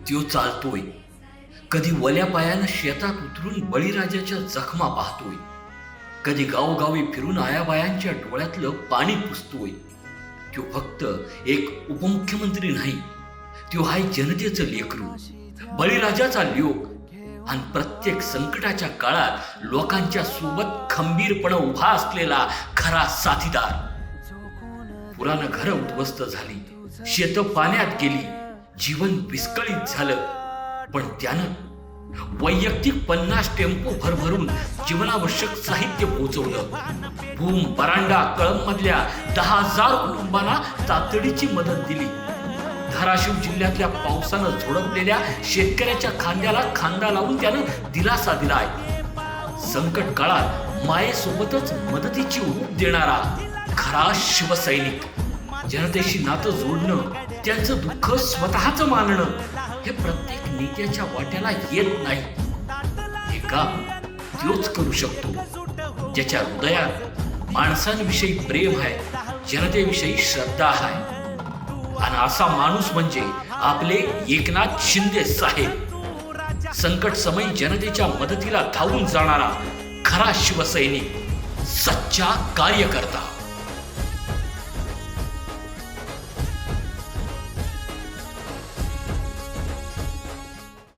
त्यो चालतोय, कधी वल्या पायानं शेतात उतरून बळीराजाच्या जखमा पाहतोय, कधी गावोगावी फिरून आयाबायांच्या डोळ्यातलं पाणी पुसतोय. त्यो फक्त एक उपमुख्यमंत्री नाही, त्यो हाय जनतेचं लेकरू, बळीराजाचा ल्योक आणि प्रत्येक संकटाच्या काळात लोकांच्या सोबत खंबीरपणे उभा असलेला खरा साथीदार. पुरानं घरं उद्ध्वस्त झाली, शेतं पाण्यात गेली, जीवन विस्कळीत झालं, पण त्यानं वैयक्तिक 50 टेम्पो भरभरून जीवनावश्यक साहित्य पोहोचवलं. भूम, परांडा, कळंब मधल्या 10,000 कुटुंबांना तातडीची मदत दिली. धाराशिव जिल्ह्यातल्या पावसानं झोडपलेल्या शेतकऱ्याच्या खांद्याला खांदा लावून त्यानं दिलासा दिलाय. संकट काळात मायेसोबतच मदतीची उब देणारा खरा शिवसैनिक. जनतेशी नातं जोडणं, त्यांचं दुःख स्वतःच मानणं हे प्रत्येक नेत्याच्या वाट्याला येत नाही. हे काम त्योच करू शकतो ज्याच्या हृदयात माणसांविषयी प्रेम आहे, जनतेविषयी श्रद्धा आहे. आणि असा माणूस म्हणजे आपले एकनाथ शिंदे साहेब. संकट समयी जनतेच्या मदतीला धावून जाणारा खरा शिवसैनिक, सच्चा कार्यकर्ता.